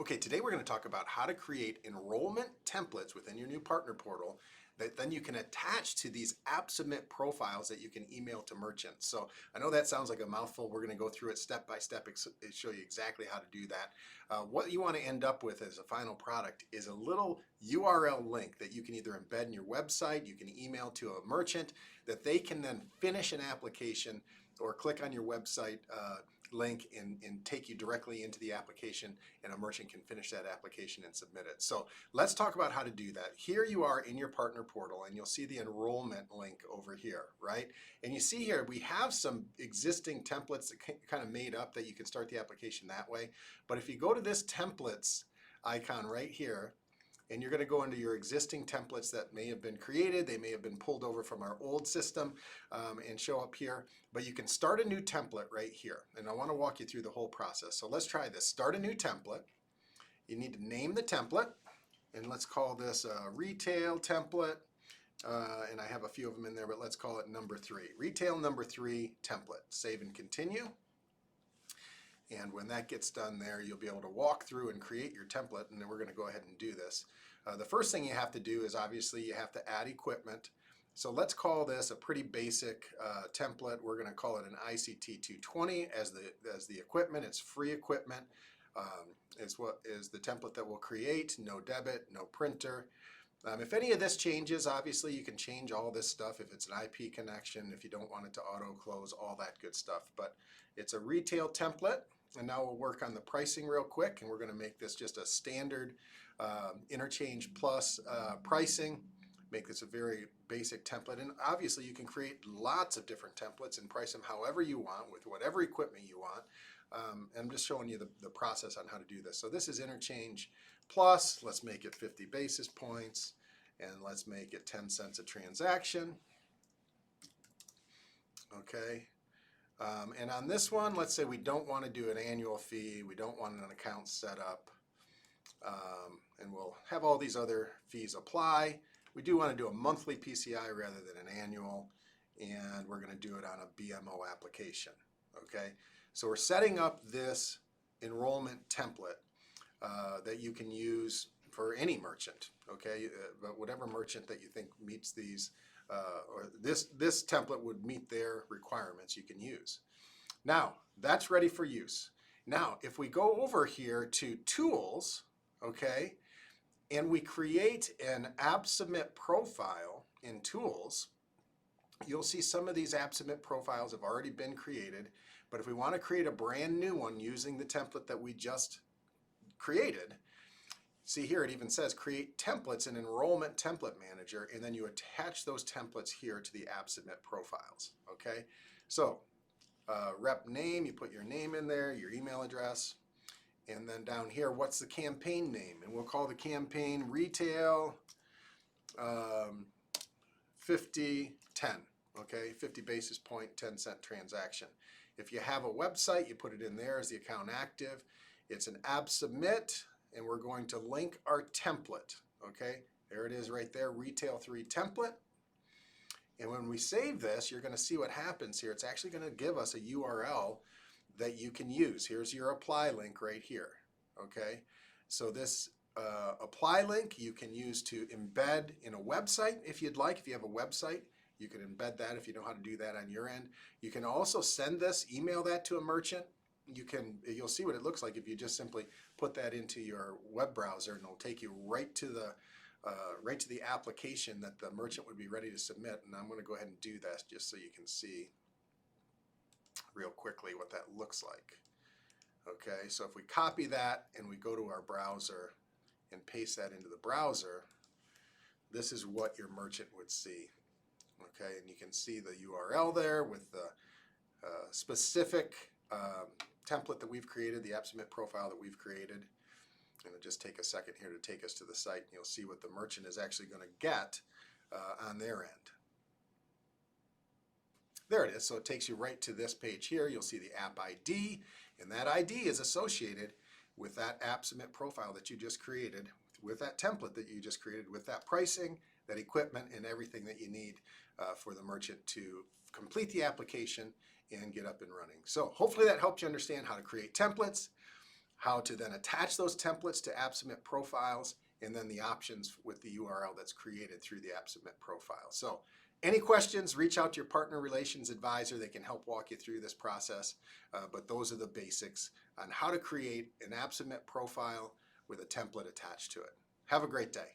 Okay, today we're going to talk about how to create enrollment templates within your new partner portal that then you can attach to these app submit profiles that you can email to merchants. So I know that sounds like a mouthful. We're going to go through it step by step and show you exactly how to do that. What you want to end up with as a final product is a little URL link that you can either embed in your website, you can email to a merchant that they can then finish an application or click on your website link and take you directly into the application, and a merchant can finish that application and submit it. So let's talk about how to do that. Here you are in your partner portal and you'll see the enrollment link over here, right? And you see here we have some existing templates that kind of made up that you can start the application that way. But if you go to this templates icon right here, and you're going to go into your existing templates that may have been created. They may have been pulled over from our old system and show up here. But you can start a new template right here. And I want to walk you through the whole process. So let's try this. Start a new template. You need to name the template. And let's call this a retail template. And I have a few of them in there, but let's call it number 3. Retail number 3 template. Save and continue. And when that gets done there, you'll be able to walk through and create your template, and then we're going to go ahead and do this. The first thing you have to do is obviously you have to add equipment. So let's call this a pretty basic template. We're going to call it an ICT 220 as the equipment. It's free equipment. It's what is the template that we'll create. No debit, no printer. If any of this changes, obviously you can change all this stuff if it's an IP connection, if you don't want it to auto close, all that good stuff. But it's a retail template. And now we'll work on the pricing real quick, and we're going to make this just a standard interchange plus pricing. Make this a very basic template. And obviously you can create lots of different templates and price them however you want with whatever equipment you want. And I'm just showing you the process on how to do this. So this is interchange plus. Let's make it 50 basis points, and let's make it 10 cents a transaction. Okay. And on this one, let's say we don't want to do an annual fee, we don't want an account set up, and we'll have all these other fees apply. We do want to do a monthly PCI rather than an annual, and we're going to do it on a BMO application. Okay, so we're setting up this enrollment template that you can use for any merchant. Okay, but whatever merchant that you think meets these. Or this template would meet their requirements, you can use. Now, that's ready for use. Now, if we go over here to Tools, okay, and we create an App Submit profile in Tools, you'll see some of these App Submit profiles have already been created, but if we want to create a brand new one using the template that we just created, see here it even says create templates in enrollment template manager, and then you attach those templates here to the app submit profiles. Okay, so rep name, you put your name in there, your email address, and then down here what's the campaign name, and we'll call the campaign retail 5010. Okay, 50 basis point 10 cent transaction. If you have a website, you put it in there as the account active. It's an app submit, and we're going to link our template. Okay, there it is right there, retail 3 template. And when we save this, you're going to see what happens here. It's actually going to give us a URL that you can use. Here's your apply link right here. Okay, so this apply link you can use to embed in a website if you'd like. If you have a website, you can embed that if you know how to do that on your end. You can also send this, email that to a merchant. You'll see what it looks like if you just simply put that into your web browser, and it'll take you right to the application that the merchant would be ready to submit. And I'm going to go ahead and do that just so you can see real quickly what that looks like. Okay, so if we copy that and we go to our browser and paste that into the browser, this is what your merchant would see. Okay, and you can see the URL there with the specific template that we've created, the app submit profile that we've created. And it'll just take a second here to take us to the site, and you'll see what the merchant is actually going to get on their end. There it is. So it takes you right to this page here. You'll see the app ID, and that ID is associated with that app submit profile that you just created, with that template that you just created, with that pricing, that equipment, and everything that you need for the merchant to complete the application and get up and running. So hopefully that helped you understand how to create templates. how to then attach those templates to app submit profiles, and then the options with the URL that's created through the app submit profile. So any questions, reach out to your partner relations advisor. They can help walk you through this process. But those are the basics on how to create an app submit profile with a template attached to it. Have a great day.